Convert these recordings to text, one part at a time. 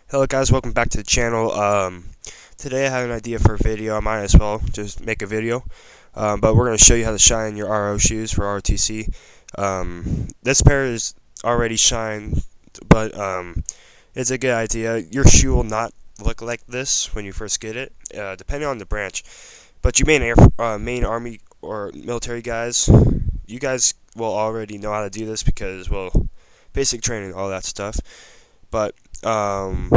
Hello guys, welcome back to the channel. Today I have an idea for a video. I might as well just make a video. But we're going to show you how to shine your RO shoes for ROTC. This pair is already shined, but it's a good idea. Your shoe will not look like this when you first get it, depending on the branch. But you main army or military guys, you guys will already know how to do this because, well, basic training, all that stuff. But um,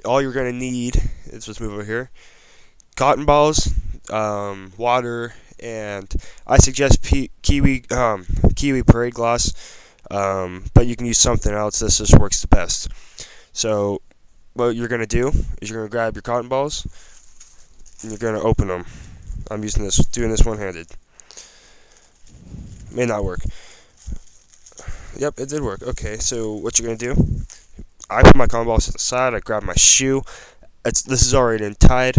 all you're gonna need is, let's move over here, cotton balls, water, and I suggest kiwi parade gloss, but you can use something else. This just works the best. So what you're gonna do is you're gonna grab your cotton balls and you're gonna open them. I'm doing this one-handed. May not work. Yep, it did work. Okay, so what you're gonna do? I put my cotton balls to the side. I grab my shoe. This is already untied.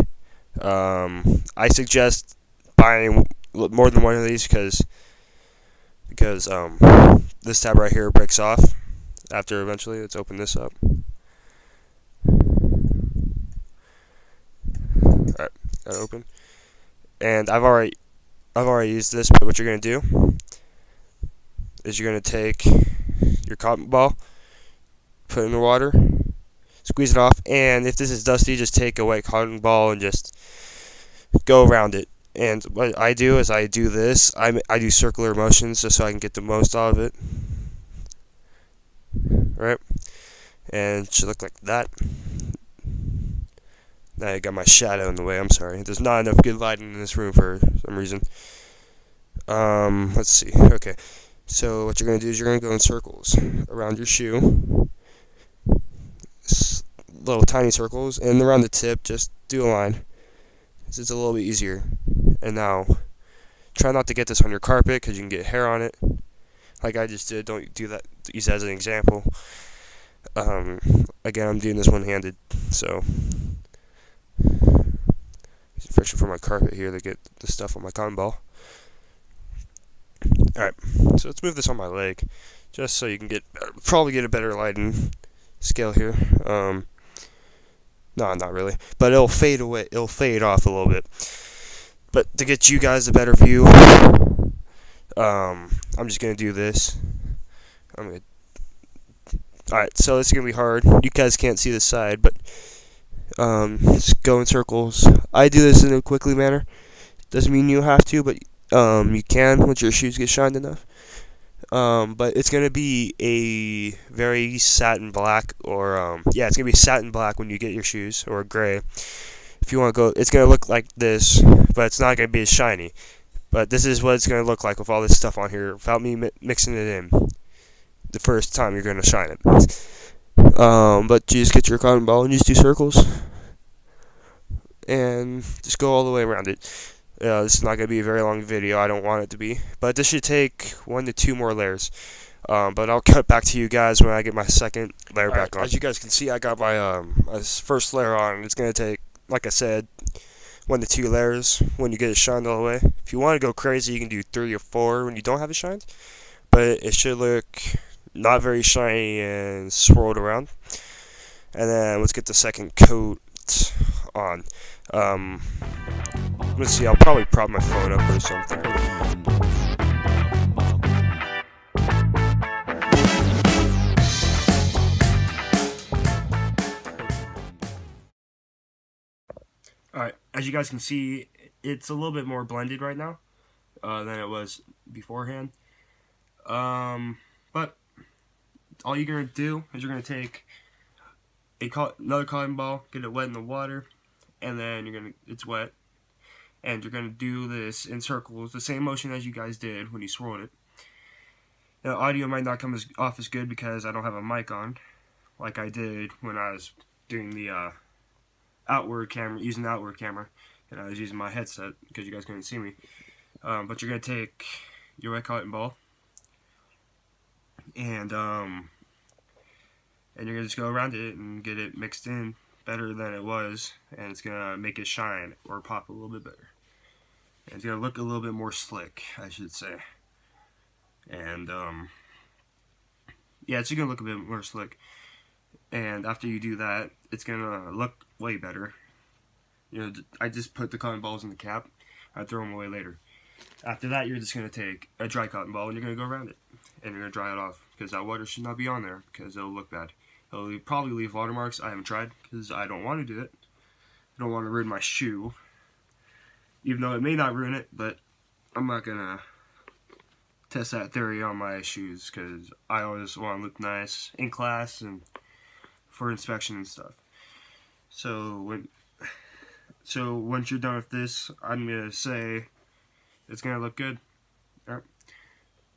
I suggest buying more than one of these because this tab right here breaks off after eventually. Let's open this up. Alright, got it open. And I've already used this, but what you're gonna do is you're gonna take your cotton ball, put it in the water, squeeze it off, and if this is dusty, just take a wet cotton ball and just go around it. And what I do is I do this. I do circular motions just so I can get the most out of it. Right? And it should look like that. Now I got my shadow in the way. I'm sorry. There's not enough good lighting in this room for some reason. Let's see. Okay. So what you're going to do is you're going to go in circles around your shoe. Little tiny circles. And around the tip, just do a line. It's a little bit easier. And now, try not to get this on your carpet because you can get hair on it. Like I just did. Don't do that. Use that as an example. Again, I'm doing this one-handed, so using friction for my carpet here to get the stuff on my cotton ball. Alright, so let's move this on my leg, just so you can probably get a better lighting scale here. No, not really, but it'll fade away. It'll fade off a little bit. But to get you guys a better view, I'm just gonna do this. Alright, so this is gonna be hard. You guys can't see the side, but just go in circles. I do this in a quickly manner. Doesn't mean you have to, but you can once your shoes get shined enough. But it's gonna be a very satin black, or yeah, it's gonna be satin black when you get your shoes, or gray. If you want to go, it's gonna look like this, but it's not gonna be as shiny. But this is what it's gonna look like with all this stuff on here, without me mixing it in the first time you're gonna shine it. But you just get your cotton ball and just do circles, and just go all the way around it. This is not going to be a very long video. I don't want it to be. But this should take 1 to 2 more layers. But I'll cut back to you guys when I get my second layer back on. As you guys can see, I got my first layer on. It's going to take, like I said, 1 to 2 layers when you get it shined all the way. If you want to go crazy, you can do 3 or 4 when you don't have it shined. But it should look not very shiny and swirled around. And then let's get the second coat on. Let's see, I'll probably prop my phone up or something. Alright, as you guys can see, it's a little bit more blended right now than it was beforehand. But all you're going to do is you're going to take another cotton ball, get it wet in the water, and then it's wet. And you're going to do this in circles, the same motion as you guys did when you swirled it. Now, audio might not come off as good because I don't have a mic on, like I did when I was doing the using the outward camera, and I was using my headset because you guys couldn't see me. But you're going to take your wet cotton ball, and you're going to just go around it and get it mixed in better than it was, and it's gonna make it shine or pop a little bit better. And it's gonna look a little bit more slick, I should say. And yeah, it's gonna look a bit more slick. And after you do that, it's gonna look way better. You know, I just put the cotton balls in the cap. I throw them away later. After that, you're just gonna take a dry cotton ball and you're gonna go around it, and you're gonna dry it off because that water should not be on there because it'll look bad. It'll probably leave watermarks. I haven't tried because I don't want to do it. I don't want to ruin my shoe, even though it may not ruin it. But I'm not gonna test that theory on my shoes because I always want to look nice in class and for inspection and stuff. So once you're done with this, I'm gonna say it's gonna look good. Alright.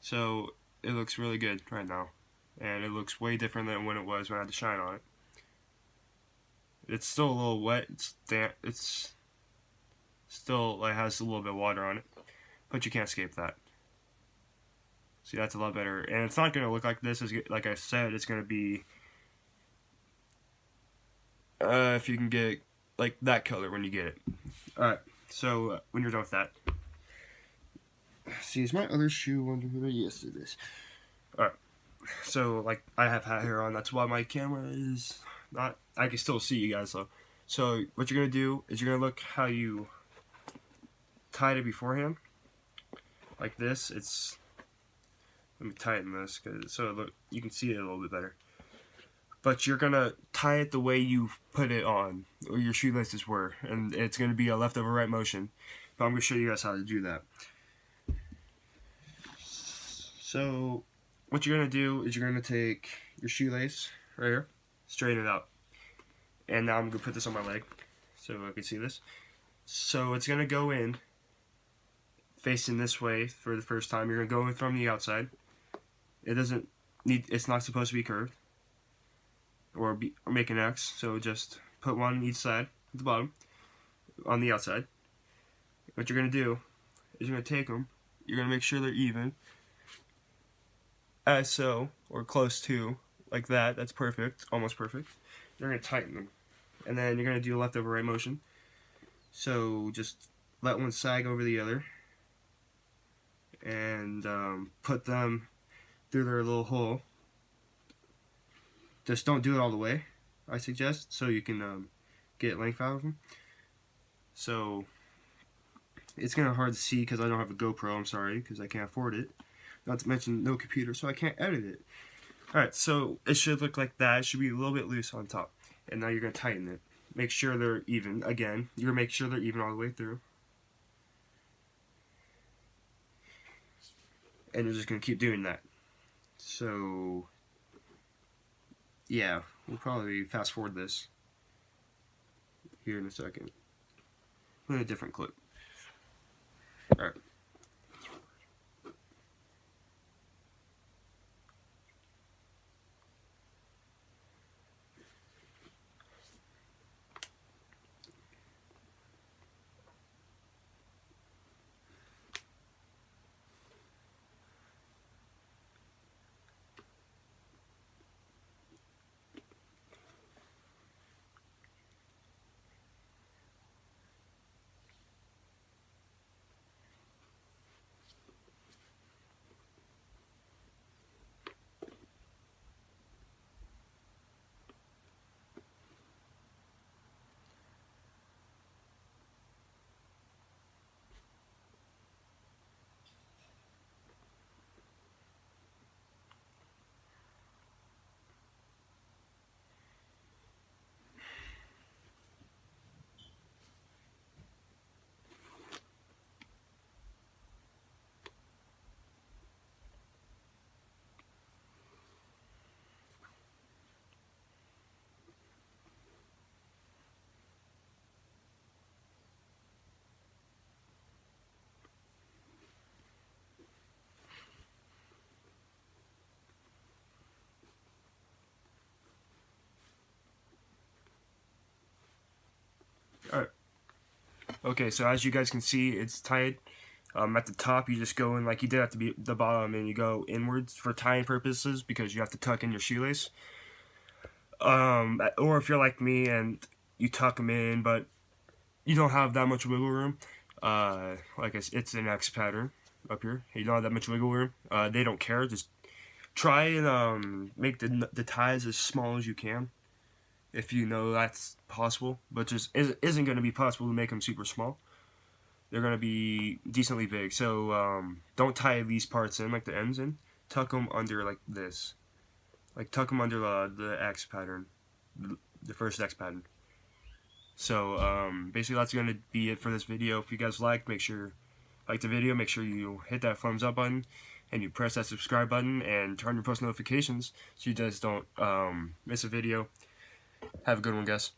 So it looks really good right now, and it looks way different than when it was when I had to shine on it. It's still a little wet. It's damp. It's still like has a little bit of water on it, but you can't escape that. See, that's a lot better, and it's not gonna look like this. Like I said, it's gonna be if you can get like that color when you get it. Alright, so when you're done with that, see, is my other shoe under here? Yes, it is. Alright, so like I have hat hair on. That's why my camera is not. I can still see you guys though. So what you're gonna do is you're gonna look how you tied it beforehand, like this. It's let me tighten this so you can see it a little bit better. But you're gonna tie it the way you put it on, or your shoelaces were, and it's gonna be a left over right motion. But I'm gonna show you guys how to do that. So what you're gonna do is you're gonna take your shoelace right here, straighten it out, and now I'm gonna put this on my leg so I can see this. So it's gonna go in facing this way for the first time. You're gonna go in from the outside. It's not supposed to be curved or make an X, so just put one on each side at the bottom on the outside. What you're going to do is you're going to take them, you're going to make sure they're even, as so, or close to, like that. That's perfect, almost perfect. You're going to tighten them, and then you're going to do a left over right motion. So just let one sag over the other, and put them through their little hole. Just don't do it all the way, I suggest, so you can get length out of them. So it's kind of hard to see because I don't have a GoPro. I'm sorry, because I can't afford it. Not to mention no computer, so I can't edit it. Alright, so it should look like that. It should be a little bit loose on top. And now you're going to tighten it. Make sure they're even. Again, you're going to make sure they're even all the way through. And you're just going to keep doing that. So yeah, we'll probably fast forward this here in a second. Put a different clip. Alright. Alright. Okay, so as you guys can see, it's tied. At the top, you just go in like you did at the bottom, and you go inwards for tying purposes because you have to tuck in your shoelace. Or if you're like me and you tuck them in, but you don't have that much wiggle room, like it's an X pattern up here. You don't have that much wiggle room. They don't care. Just Try and make the ties as small as you can, if you know that's possible, but just isn't going to be possible to make them super small. They're going to be decently big, so don't tie these parts in, like the ends in. Tuck them under like this. Like tuck them under the X pattern, the first X pattern. So basically that's going to be it for this video. If you guys like the video, make sure you hit that thumbs up button and you press that subscribe button and turn your post notifications so you guys don't miss a video. Have a good one, guys.